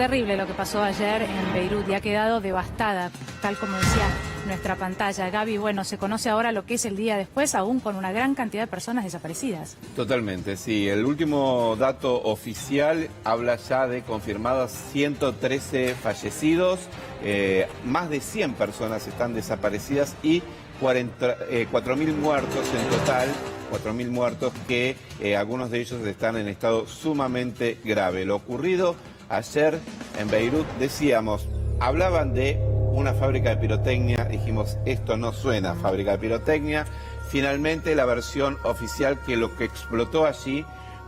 terrible lo que pasó ayer en Beirut y ha quedado devastada, tal como decía nuestra pantalla. Gaby, bueno, se conoce ahora lo que es el día después, aún con una gran cantidad de personas desaparecidas. Totalmente, sí. El último dato oficial habla ya de confirmados 113 fallecidos, más de 100 personas están desaparecidas y 4.000 muertos en total. 4.000 muertos que algunos de ellos están en estado sumamente grave. Lo ocurrido ayer en Beirut, decíamos, hablaban de una fábrica de pirotecnia, dijimos, esto no suena a fábrica de pirotecnia. Finalmente la versión oficial que lo que explotó allí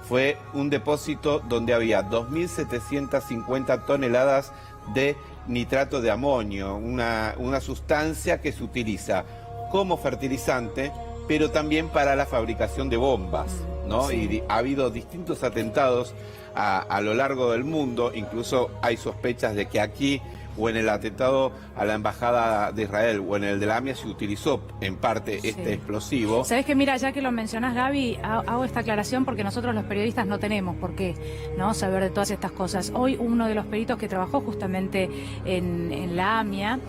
fue un depósito donde había 2.750 toneladas de nitrato de amonio, una sustancia que se utiliza como fertilizante, pero también para la fabricación de bombas, ¿no? Sí. Y ha habido distintos atentados a lo largo del mundo, incluso hay sospechas de que aquí o en el atentado a la embajada de Israel o en el de la AMIA se utilizó en parte este explosivo. Sabés que mira, ya que lo mencionás, Gaby, hago esta aclaración porque nosotros los periodistas no tenemos por qué no saber de todas estas cosas. Hoy uno de los peritos que trabajó justamente en la AMIA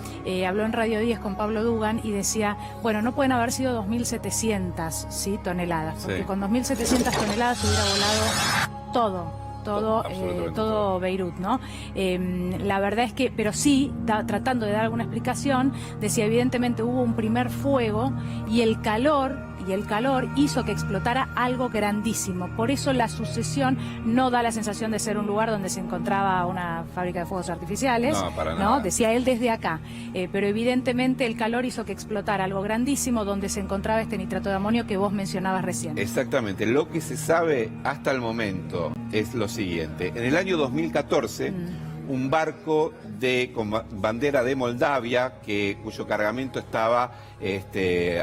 habló en Radio 10 con Pablo Dugan y decía, bueno, no pueden haber sido 2.700 toneladas, porque con 2.700 toneladas se hubiera volado todo Beirut, ¿no? La verdad es que, pero sí, tratando de dar alguna explicación, decía, evidentemente hubo un primer fuego y el calor hizo que explotara algo grandísimo. Por eso la sucesión no da la sensación de ser un lugar donde se encontraba una fábrica de fuegos artificiales. No, para nada. Decía él desde acá. Pero evidentemente el calor hizo que explotara algo grandísimo donde se encontraba este nitrato de amonio que vos mencionabas recién. Exactamente. Lo que se sabe hasta el momento es lo siguiente. En el año 2014... un barco con bandera de Moldavia, cuyo cargamento estaba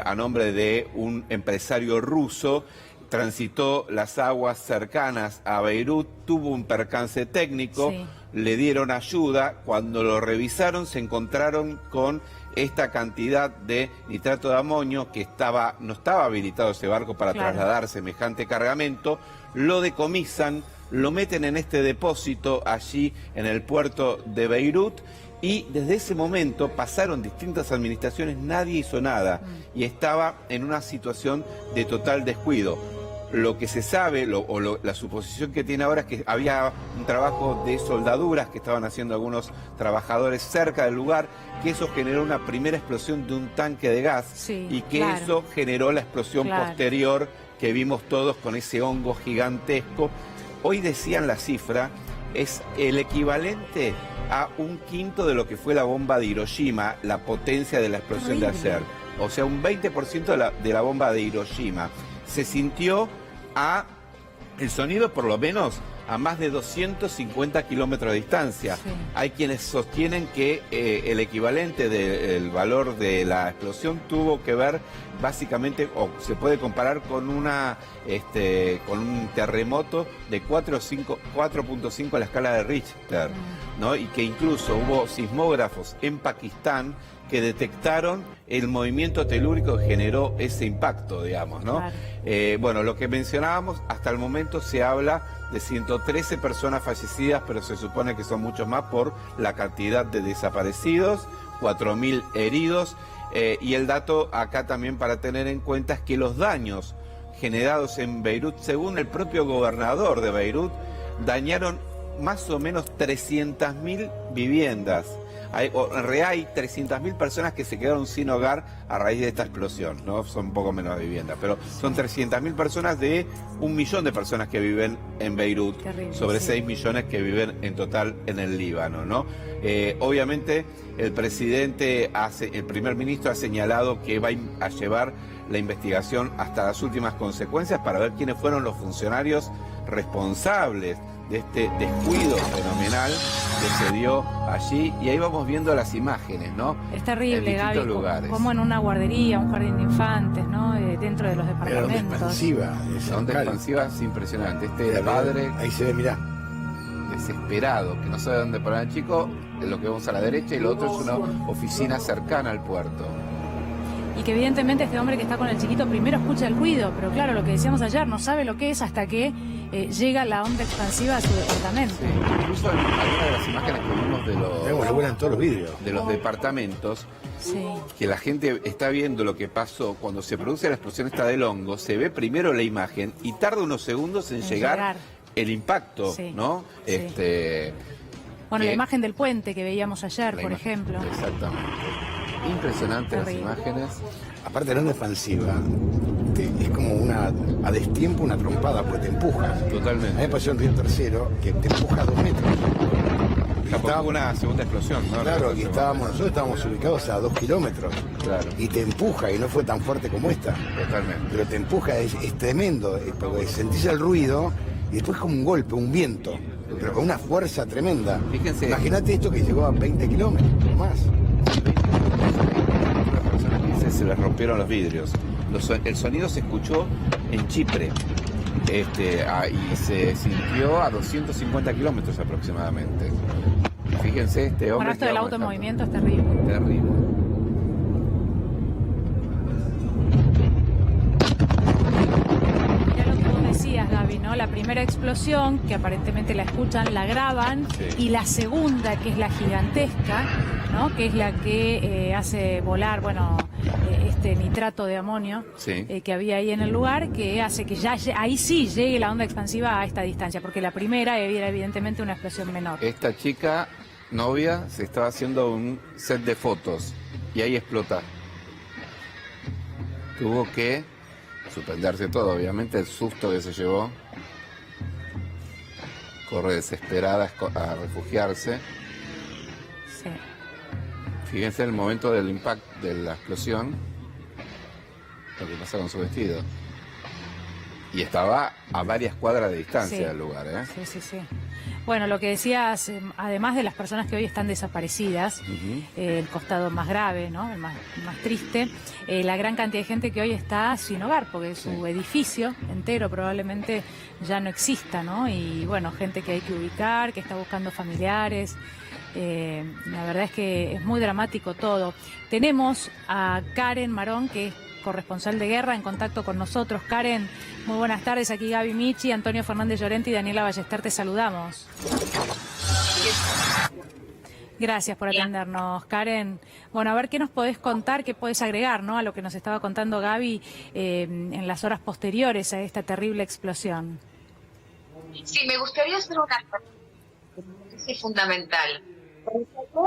a nombre de un empresario ruso, transitó las aguas cercanas a Beirut, tuvo un percance técnico, le dieron ayuda, cuando lo revisaron se encontraron con esta cantidad de nitrato de amonio que no estaba habilitado ese barco para trasladar semejante cargamento, lo decomisan, lo meten en este depósito allí en el puerto de Beirut y desde ese momento pasaron distintas administraciones, nadie hizo nada y estaba en una situación de total descuido. Lo que se sabe, la suposición que tiene ahora es que había un trabajo de soldaduras que estaban haciendo algunos trabajadores cerca del lugar, que eso generó una primera explosión de un tanque de gas y que eso generó la explosión posterior que vimos todos con ese hongo gigantesco. Hoy decían la cifra, es el equivalente a 1/5 de lo que fue la bomba de Hiroshima, la potencia de la explosión de ayer. O sea, un 20% de la bomba de Hiroshima. Se sintió el sonido por lo menos a más de 250 kilómetros de distancia. Hay quienes sostienen que el equivalente del valor de la explosión tuvo que ver básicamente, o se puede comparar con con un terremoto de 4.5 a la escala de Richter, ¿no? Y que incluso hubo sismógrafos en Pakistán que detectaron el movimiento telúrico que generó ese impacto, digamos, ¿no? Bueno, lo que mencionábamos, hasta el momento se habla de 113 personas fallecidas, pero se supone que son muchos más por la cantidad de desaparecidos, 4.000 heridos, y el dato acá también para tener en cuenta es que los daños generados en Beirut, según el propio gobernador de Beirut, dañaron más o menos 300.000 viviendas. En realidad hay 300.000 personas que se quedaron sin hogar a raíz de esta explosión, ¿no? Son un poco menos de viviendas, pero son 300.000 personas de 1 millón de personas que viven en Beirut, sobre 6 millones que viven en total en el Líbano, ¿no? Obviamente el primer ministro ha señalado que va a llevar la investigación hasta las últimas consecuencias para ver quiénes fueron los funcionarios responsables de este descuido fenomenal que se dio allí, y ahí vamos viendo las imágenes, ¿no? Es terrible, Gaby, como en una guardería, un jardín de infantes, ¿no? Dentro de los departamentos. Son expansivas impresionantes. Este padre, ahí se ve, mirá, desesperado, que no sabe dónde poner al chico, es lo que vemos a la derecha, y lo otro es una oficina cercana al puerto. Y que evidentemente este hombre que está con el chiquito primero escucha el ruido, pero claro, lo que decíamos ayer, no sabe lo que es hasta que llega la onda expansiva a su departamento. Sí, incluso en algunas de las imágenes que vimos Le vuelan todos los vidrios. de los departamentos, Sí. que la gente está viendo lo que pasó cuando se produce la explosión esta del hongo, se ve primero la imagen y tarda unos segundos en llegar el impacto, Sí, ¿no? sí. Bueno, la imagen del puente que veíamos ayer, por ejemplo. Exactamente. Impresionante las Terrible. imágenes. Aparte de la onda expansiva, es como a destiempo una trompada, porque te empuja. A mí Totalmente. me pasó en Río Tercero, que te empuja a 2 metros. Y Tampoco estábamos- una segunda explosión, ¿no? Claro, y nosotros estábamos ubicados a 2 kilómetros. Claro, Y te empuja, y no fue tan fuerte como esta. totalmente. Pero te empuja, es tremendo, porque sentís el ruido y después como un golpe, un viento, pero con una fuerza tremenda. Fíjense. Imagínate esto que llegó a 20 kilómetros o más. Las personas que dicen se les rompieron los vidrios. El sonido se escuchó en Chipre y se sintió a 250 kilómetros aproximadamente. Fíjense este hombre. Bueno, esto que del va auto en manejando. movimiento es terrible. Terrible. Mirá lo que vos decías, Gaby, ¿no? La primera explosión, que aparentemente la escuchan, la graban, Sí. y la segunda, que es la gigantesca, ¿no? Que es la que hace volar, bueno, este nitrato de amonio Sí. que había ahí en el lugar, que hace que ya ahí sí llegue la onda expansiva a esta distancia, porque la primera era evidentemente una explosión menor. Esta chica novia se estaba haciendo un set de fotos y ahí explota. Tuvo que suspenderse todo, obviamente, el susto que se llevó. Corre desesperada a refugiarse. Sí. Fíjense el momento del impacto de la explosión, lo que pasa con su vestido. Y estaba a varias cuadras de distancia Sí. del lugar, ¿eh? Sí, sí, sí. Bueno, lo que decías, además de las personas que hoy están desaparecidas, el costado más grave, ¿no? El más triste, la gran cantidad de gente que hoy está sin hogar, porque su edificio entero probablemente ya no exista, ¿no? Y bueno, gente que hay que ubicar, que está buscando familiares. La verdad es que es muy dramático todo. Tenemos a Karen Marón, que es corresponsal de guerra, en contacto con nosotros. Karen, muy buenas tardes. Aquí Gaby Michi, Antonio Fernández Llorente y Daniela Ballester, te saludamos. Gracias por atendernos, Karen. Bueno, a ver qué nos podés contar, qué podés agregar, ¿no? A lo que nos estaba contando Gaby en las horas posteriores a esta terrible explosión. Sí, me gustaría hacer una es fundamental.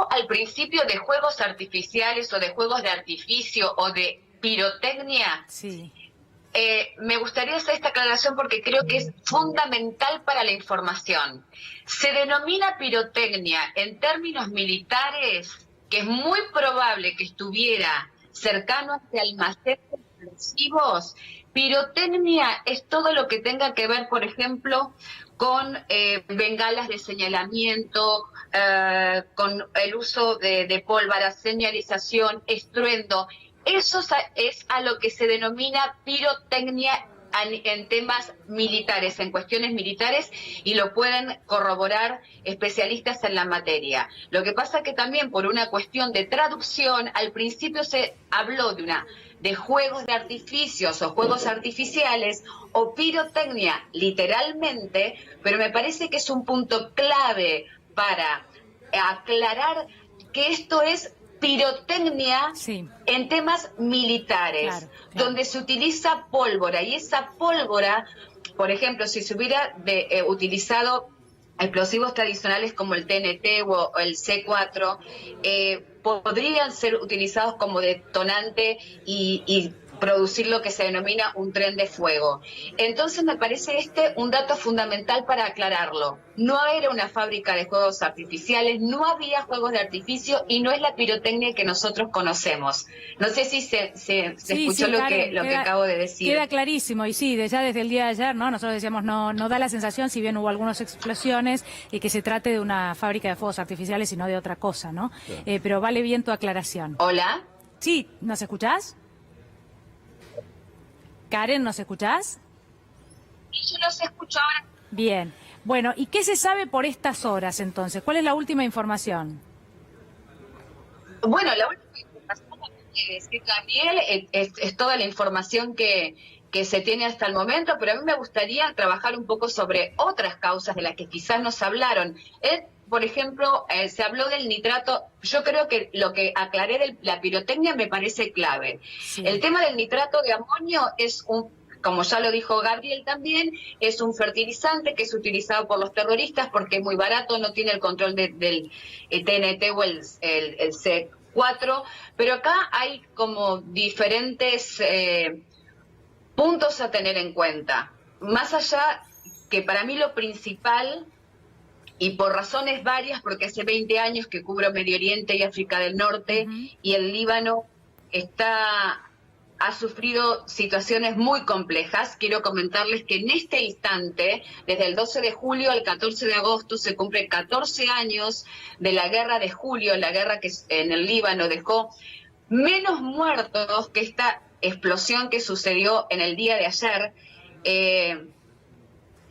Al principio de juegos artificiales o de juegos de artificio o de pirotecnia, Sí. me gustaría hacer esta aclaración porque creo que es fundamental para la información. Se denomina pirotecnia en términos militares, que es muy probable que estuviera cercano a este almacén de explosivos. Pirotecnia es todo lo que tenga que ver, por ejemplo, con bengalas de señalamiento, con el uso de pólvora, señalización, estruendo. Eso es a lo que se denomina pirotecnia en temas militares, en cuestiones militares, y lo pueden corroborar especialistas en la materia. Lo que pasa que también por una cuestión de traducción, al principio se habló de juegos de artificios o juegos artificiales o pirotecnia literalmente, pero me parece que es un punto clave para aclarar que esto es pirotecnia Sí. en temas militares, Claro. donde se utiliza pólvora, y esa pólvora, por ejemplo, si se hubiera utilizado explosivos tradicionales como el TNT o el C4, podrían ser utilizados como detonante y producir lo que se denomina un tren de fuego. Entonces me parece un dato fundamental para aclararlo. No era una fábrica de juegos artificiales, no había juegos de artificio y no es la pirotecnia que nosotros conocemos. No sé si se Sí, escuchó sí, lo Karen, que acabo de decir. Queda clarísimo, y sí, ya desde el día de ayer, ¿no? Nosotros decíamos, no da la sensación, si bien hubo algunas explosiones, que se trate de una fábrica de fuegos artificiales y no de otra cosa, ¿no? Claro. Pero vale bien tu aclaración. Hola. Sí, ¿nos escuchás? Karen, ¿nos escuchás? Yo los escucho ahora. Bien. Bueno, ¿y qué se sabe por estas horas entonces? ¿Cuál es la última información? Bueno, la última información decir, Gabriel, es toda la información que se tiene hasta el momento, pero a mí me gustaría trabajar un poco sobre otras causas de las que quizás nos hablaron. Por ejemplo, se habló del nitrato. Yo creo que lo que aclaré de la pirotecnia me parece clave. Sí. El tema del nitrato de amonio es como ya lo dijo Gabriel también, es un fertilizante que es utilizado por los terroristas porque es muy barato, no tiene el control del TNT o el C4, pero acá hay como diferentes puntos a tener en cuenta. Más allá que para mí lo principal, y por razones varias, porque hace 20 años que cubro Medio Oriente y África del Norte, y el Líbano ha sufrido situaciones muy complejas. Quiero comentarles que en este instante, desde el 12 de julio al 14 de agosto, se cumplen 14 años de la guerra de julio, la guerra que en el Líbano dejó menos muertos que esta explosión que sucedió en el día de ayer,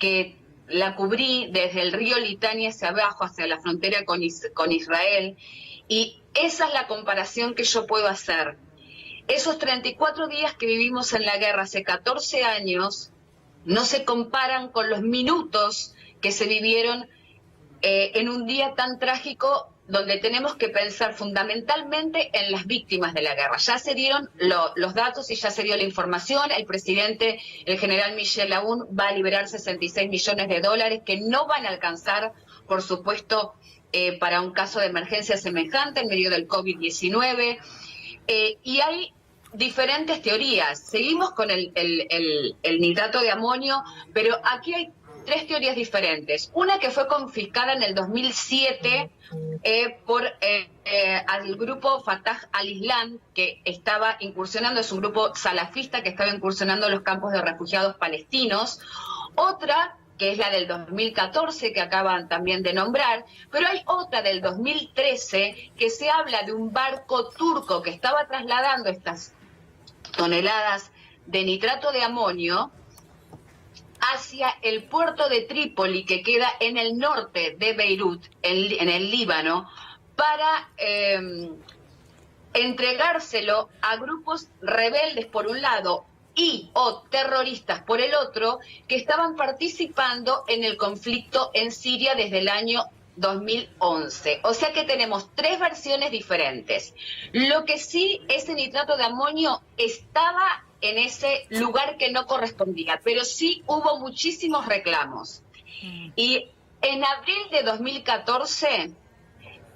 que la cubrí desde el río Litani hacia abajo, hacia la frontera con Israel, y esa es la comparación que yo puedo hacer. Esos 34 días que vivimos en la guerra hace 14 años no se comparan con los minutos que se vivieron en un día tan trágico, donde tenemos que pensar fundamentalmente en las víctimas de la guerra. Ya se dieron los datos y ya se dio la información. El presidente, el general Michel Aoun, va a liberar 66 millones de dólares que no van a alcanzar, por supuesto, para un caso de emergencia semejante en medio del COVID-19. Y hay diferentes teorías. Seguimos con el nitrato de amonio, pero aquí hay 3 teorías diferentes. Una que fue confiscada en el 2007 por al grupo Fatah al-Islam, que estaba incursionando, es un grupo salafista que estaba incursionando en los campos de refugiados palestinos. Otra, que es la del 2014, que acaban también de nombrar, pero hay otra del 2013 que se habla de un barco turco que estaba trasladando estas toneladas de nitrato de amonio hacia el puerto de Trípoli, que queda en el norte de Beirut, en el Líbano, para entregárselo a grupos rebeldes por un lado y o terroristas por el otro, que estaban participando en el conflicto en Siria desde el año 2011. O sea que tenemos 3 versiones diferentes. Lo que sí, ese nitrato de amonio estaba en ese lugar que no correspondía, pero sí hubo muchísimos reclamos. Y en abril de 2014,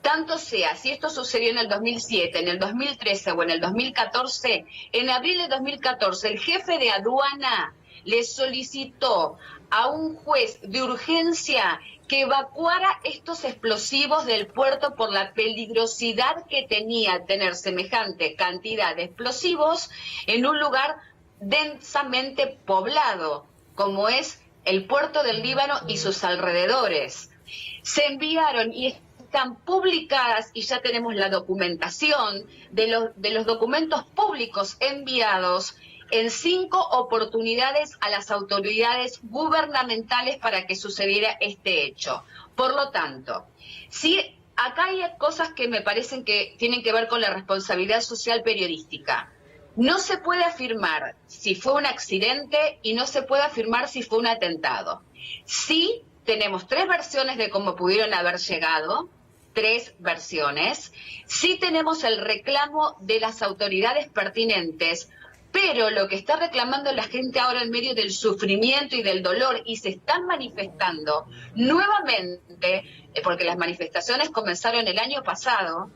tanto sea, si esto sucedió en el 2007, en el 2013 o en el 2014, en abril de 2014 el jefe de aduana le solicitó a un juez de urgencia que evacuara estos explosivos del puerto por la peligrosidad que tenía tener semejante cantidad de explosivos en un lugar densamente poblado, como es el puerto del Líbano y sus alrededores. Se enviaron y están publicadas, y ya tenemos la documentación de los documentos públicos enviados en 5 oportunidades a las autoridades gubernamentales para que sucediera este hecho. Por lo tanto, sí, acá hay cosas que me parecen que tienen que ver con la responsabilidad social periodística. No se puede afirmar si fue un accidente y no se puede afirmar si fue un atentado. Sí, tenemos 3 versiones de cómo pudieron haber llegado, 3 versiones. Sí tenemos el reclamo de las autoridades pertinentes, pero lo que está reclamando la gente ahora en medio del sufrimiento y del dolor, y se están manifestando nuevamente, porque las manifestaciones comenzaron el año pasado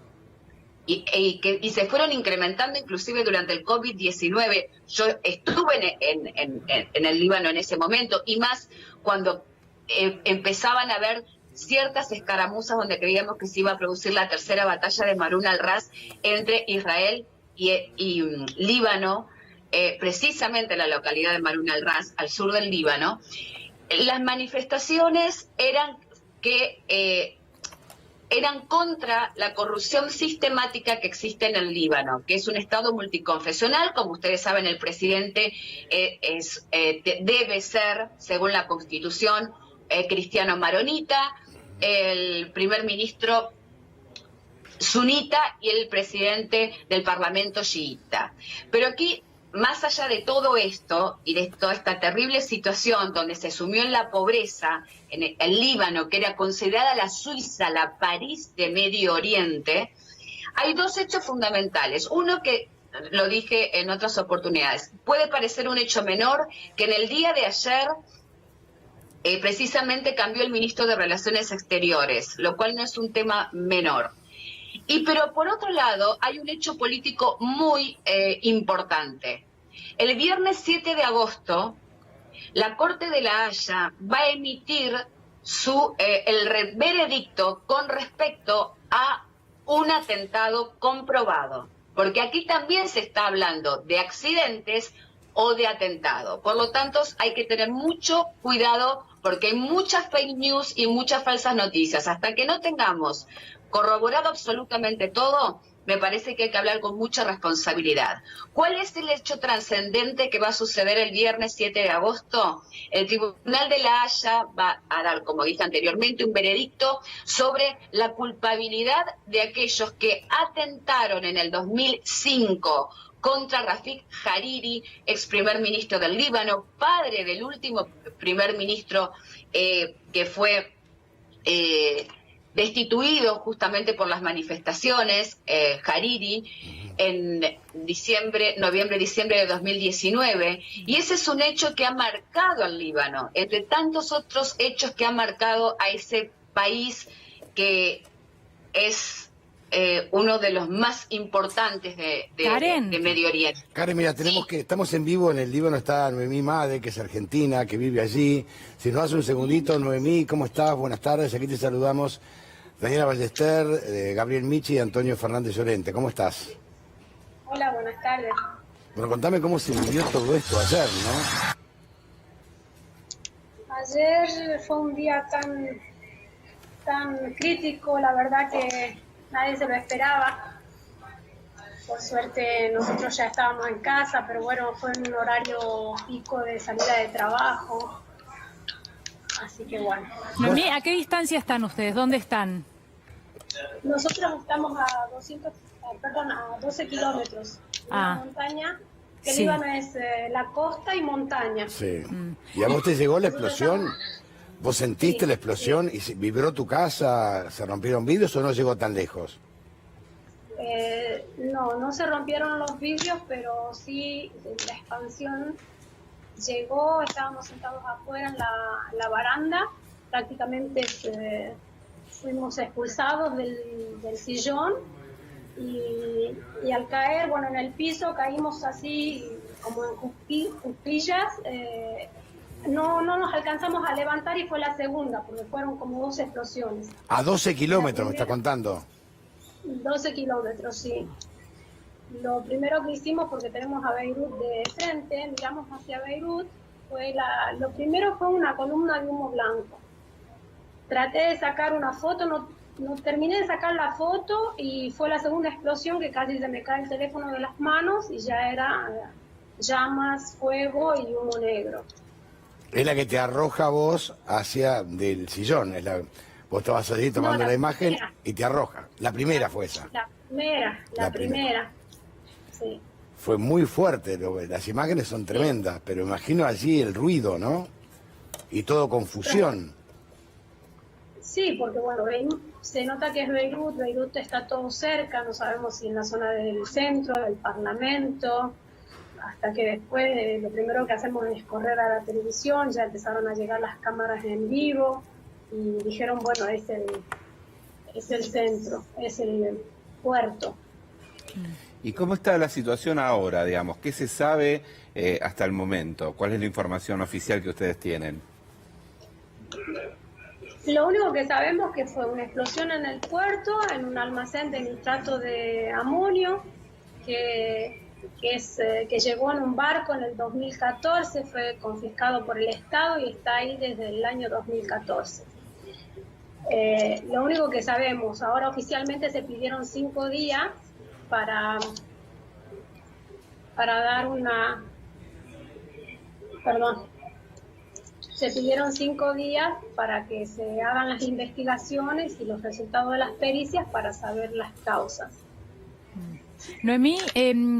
y se fueron incrementando inclusive durante el COVID-19. Yo estuve en el Líbano en ese momento, y más cuando empezaban a haber ciertas escaramuzas donde creíamos que se iba a producir la tercera batalla de Marun al-Ras entre Israel y Líbano, precisamente en la localidad de Marun al-Ras, al sur del Líbano. Las manifestaciones eran contra la corrupción sistemática que existe en el Líbano, que es un Estado multiconfesional. Como ustedes saben, el presidente debe ser, según la Constitución, cristiano maronita. El primer ministro sunita y el presidente del Parlamento chiita. Pero aquí, más allá de todo esto y de toda esta terrible situación donde se sumió en la pobreza en el Líbano, que era considerada la Suiza, la París de Medio Oriente, hay dos hechos fundamentales. Uno que lo dije en otras oportunidades, puede parecer un hecho menor, que en el día de ayer precisamente cambió el ministro de Relaciones Exteriores, lo cual no es un tema menor. Pero por otro lado, hay un hecho político muy importante. El viernes 7 de agosto, la Corte de La Haya va a emitir el veredicto con respecto a un atentado comprobado, porque aquí también se está hablando de accidentes o de atentado. Por lo tanto, hay que tener mucho cuidado porque hay muchas fake news y muchas falsas noticias. Hasta que no tengamos corroborado absolutamente todo, me parece que hay que hablar con mucha responsabilidad. ¿Cuál es el hecho trascendente que va a suceder el viernes 7 de agosto? El Tribunal de La Haya va a dar, como dije anteriormente, un veredicto sobre la culpabilidad de aquellos que atentaron en el 2005 contra Rafik Hariri, ex primer ministro del Líbano, padre del último primer ministro que fue destituido justamente por las manifestaciones, Hariri, en noviembre-diciembre de 2019. Y ese es un hecho que ha marcado al Líbano, entre tantos otros hechos que han marcado a ese país que es uno de los más importantes de Medio Oriente. Karen, mira, estamos en vivo en el Líbano, está Noemí Made, que es argentina, que vive allí. Si nos das un segundito, Noemí, ¿cómo estás? Buenas tardes, aquí te saludamos Daniela Ballester, Gabriel Michi y Antonio Fernández Llorente. ¿Cómo estás? Hola, buenas tardes. Bueno, contame cómo se vivió todo esto ayer, ¿no? Ayer fue un día tan crítico, la verdad que nadie se lo esperaba. Por suerte nosotros ya estábamos en casa, pero bueno, fue en un horario pico de salida de trabajo. Así que bueno. Noemí, ¿a qué distancia están ustedes? ¿Dónde están? Nosotros estamos a 12 kilómetros de una montaña, que sí. Líbano es la costa y montaña. Sí. ¿Y a vos te llegó la explosión? ¿Vos sentiste la explosión y vibró tu casa? ¿Se rompieron vidrios o no llegó tan lejos? No se rompieron los vidrios, pero sí la expansión llegó. Estábamos sentados afuera en la baranda, prácticamente fuimos expulsados del sillón y al caer, bueno, en el piso caímos así como en cuclillas. No nos alcanzamos a levantar y fue la segunda, porque fueron como 2 explosiones. A 12 kilómetros, me está contando. 12 kilómetros, sí. Lo primero que hicimos, porque tenemos a Beirut de frente, miramos hacia Beirut, lo primero fue una columna de humo blanco. Traté de sacar una foto, no terminé de sacar la foto y fue la segunda explosión que casi se me cae el teléfono de las manos y ya era llamas, fuego y humo negro. Es la que te arroja vos hacia del sillón. Vos estabas allí tomando la imagen primera. Y te arroja. La primera fue esa. La primera. Sí. Fue muy fuerte. Las imágenes son tremendas, pero imagino allí el ruido, ¿no? Y todo confusión. Sí, porque bueno, se nota que es Beirut está todo cerca, no sabemos si en la zona del centro, del Parlamento, hasta que después lo primero que hacemos es correr a la televisión, ya empezaron a llegar las cámaras en vivo y dijeron, bueno, es el centro, es el puerto. ¿Y cómo está la situación ahora, digamos? ¿Qué se sabe hasta el momento? ¿Cuál es la información oficial que ustedes tienen? Lo único que sabemos es que fue una explosión en el puerto, en un almacén de nitrato de amonio, que llegó en un barco en el 2014, fue confiscado por el Estado y está ahí desde el año 2014. Lo único que sabemos, ahora oficialmente se pidieron 5 días para dar una... Perdón. se pidieron 5 días para que se hagan las investigaciones y los resultados de las pericias para saber las causas. Noemí,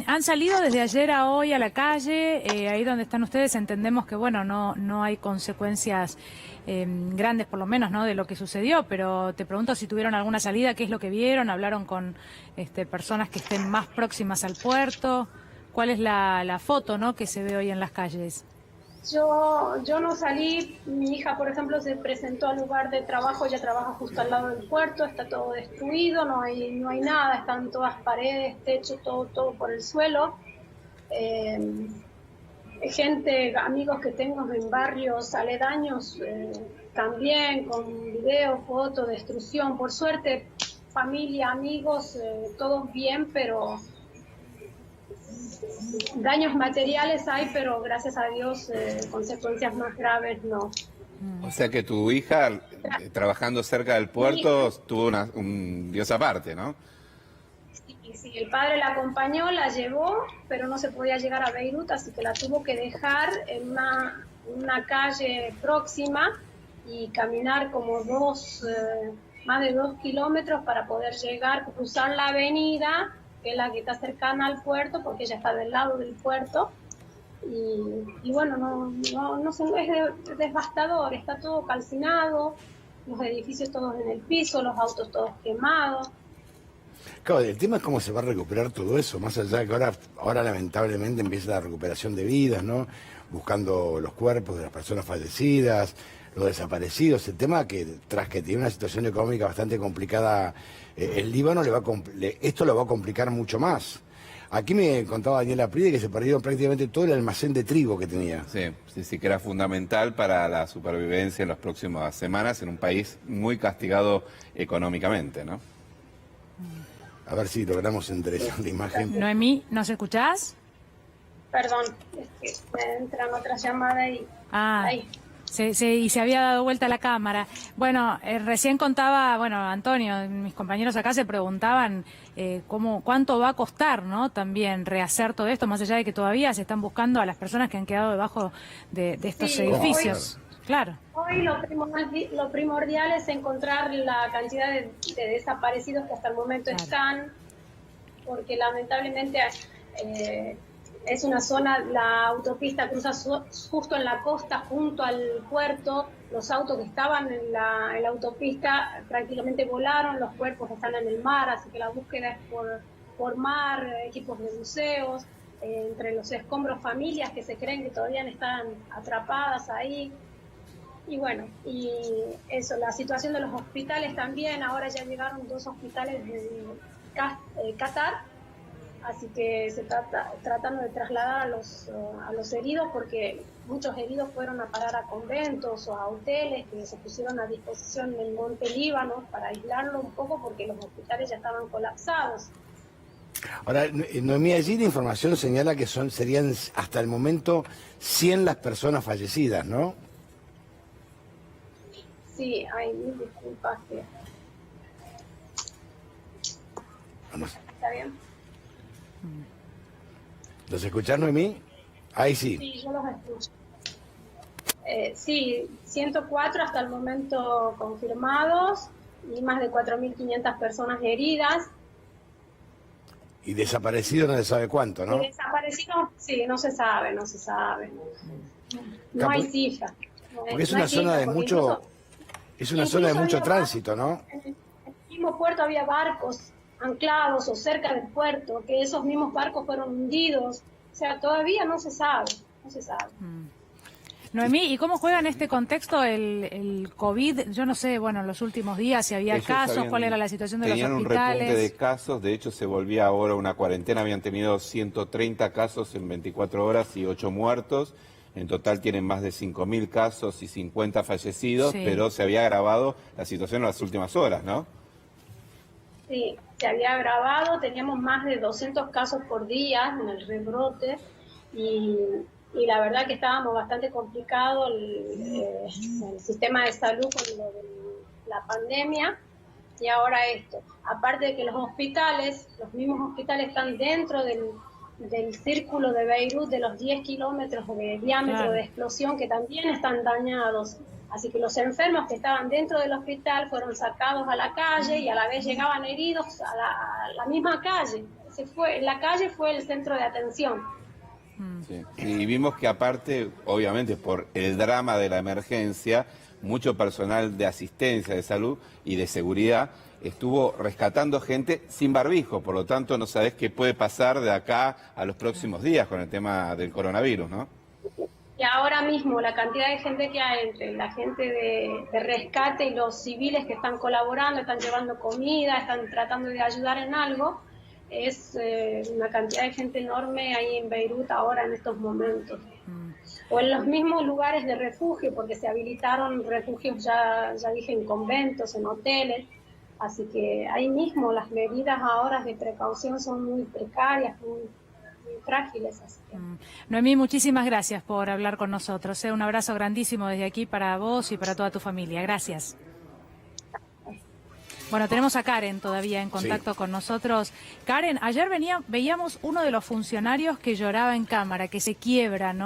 han salido desde ayer a hoy a la calle, ahí donde están ustedes entendemos que bueno, no hay consecuencias grandes por lo menos, ¿no?, de lo que sucedió, pero te pregunto si tuvieron alguna salida, qué es lo que vieron, hablaron con personas que estén más próximas al puerto, cuál es la foto, ¿no?, que se ve hoy en las calles. Yo no salí, mi hija por ejemplo se presentó al lugar de trabajo, ella trabaja justo al lado del puerto, está todo destruido, no hay nada, están todas paredes, techo, todo por el suelo. Gente, amigos que tengo en barrios aledaños, también con video, foto, destrucción, por suerte, familia, amigos, todos bien, pero daños materiales hay, pero gracias a Dios consecuencias más graves no. O sea que tu hija, trabajando cerca del puerto, tuvo un Dios aparte, ¿no? Sí, el padre la acompañó, la llevó, pero no se podía llegar a Beirut, así que la tuvo que dejar en una calle próxima y caminar como más de 2 kilómetros para poder llegar, cruzar la avenida, que es la que está cercana al puerto, porque ella está del lado del puerto, y bueno, es devastador, está todo calcinado, los edificios todos en el piso, los autos todos quemados. Claro, el tema es cómo se va a recuperar todo eso, más allá de que ahora lamentablemente empieza la recuperación de vidas, ¿no? Buscando los cuerpos de las personas fallecidas, los desaparecidos. El tema que tras que tiene una situación económica bastante complicada, el Líbano esto lo va a complicar mucho más. Aquí me contaba Daniela Pride que se perdió prácticamente todo el almacén de trigo que tenía. Sí, que era fundamental para la supervivencia en las próximas semanas en un país muy castigado económicamente, ¿no? A ver si logramos enderezar la imagen. Noemí, ¿nos escuchás? Perdón, es que me entran otras llamadas y... ahí. Y se había dado vuelta la cámara. Bueno, recién contaba, Antonio, mis compañeros acá se preguntaban cuánto va a costar, ¿no?, también rehacer todo esto, más allá de que todavía se están buscando a las personas que han quedado debajo de estos edificios. Claro. Hoy lo primordial es encontrar la cantidad de desaparecidos que hasta el momento están, porque lamentablemente es una zona, la autopista cruza justo en la costa, junto al puerto. Los autos que estaban en la autopista prácticamente volaron, los cuerpos están en el mar, así que la búsqueda es por mar, equipos de buceos, entre los escombros familias que se creen que todavía están atrapadas ahí. Y bueno, y eso, la situación de los hospitales también, ahora ya llegaron 2 hospitales de Qatar, así que se tratando de trasladar a los heridos, porque muchos heridos fueron a parar a conventos o a hoteles que se pusieron a disposición del Monte Líbano para aislarlo un poco, porque los hospitales ya estaban colapsados. Ahora, Noemí, allí la información señala que serían hasta el momento 100 las personas fallecidas, ¿no? Sí, hay mil disculpas. ¿Está bien? ¿Los escuchás, Noemí? Ahí sí. Sí, yo los escucho. Sí, 104 hasta el momento confirmados y más de 4.500 personas heridas. Y desaparecidos no se sabe cuánto, ¿no? Y desaparecidos, sí, no se sabe. No hay cifra. Porque es una zona de mucho... Es una zona de mucho tránsito, ¿no? En el mismo puerto había barcos anclados o cerca del puerto, que esos mismos barcos fueron hundidos. O sea, todavía no se sabe. Noemí, ¿y cómo juega en este contexto el COVID? Yo no sé, en los últimos días si había casos, cuál era la situación de los hospitales. Tenían un repunte de casos, de hecho se volvía ahora una cuarentena, habían tenido 130 casos en 24 horas y 8 muertos. En total tienen más de 5.000 casos y 50 fallecidos, pero se había agravado la situación en las últimas horas, ¿no? Sí, se había agravado, teníamos más de 200 casos por día en el rebrote y la verdad que estábamos bastante complicados el sistema de salud con lo de la pandemia y ahora esto. Aparte de que los mismos hospitales están dentro del círculo de Beirut, de los 10 kilómetros de diámetro Claro. de explosión, que también están dañados. Así que los enfermos que estaban dentro del hospital fueron sacados a la calle y a la vez llegaban heridos a la misma calle. La calle fue el centro de atención. Sí. Y vimos que aparte, obviamente, por el drama de la emergencia, mucho personal de asistencia, de salud y de seguridad estuvo rescatando gente sin barbijo. Por lo tanto, no sabés qué puede pasar de acá a los próximos días con el tema del coronavirus, ¿no? Y ahora mismo la cantidad de gente que hay entre la gente de rescate y los civiles que están colaborando, están llevando comida, están tratando de ayudar en algo, es una cantidad de gente enorme ahí en Beirut ahora en estos momentos. O en los mismos lugares de refugio, porque se habilitaron refugios ya dije, en conventos, en hoteles. Así que ahí mismo las medidas ahora de precaución son muy precarias, muy frágiles. Así que. Noemí, muchísimas gracias por hablar con nosotros. Un abrazo grandísimo desde aquí para vos y para toda tu familia. Gracias. Bueno, tenemos a Karen todavía en contacto con nosotros. Karen, ayer veíamos uno de los funcionarios que lloraba en cámara, que se quiebra, ¿no?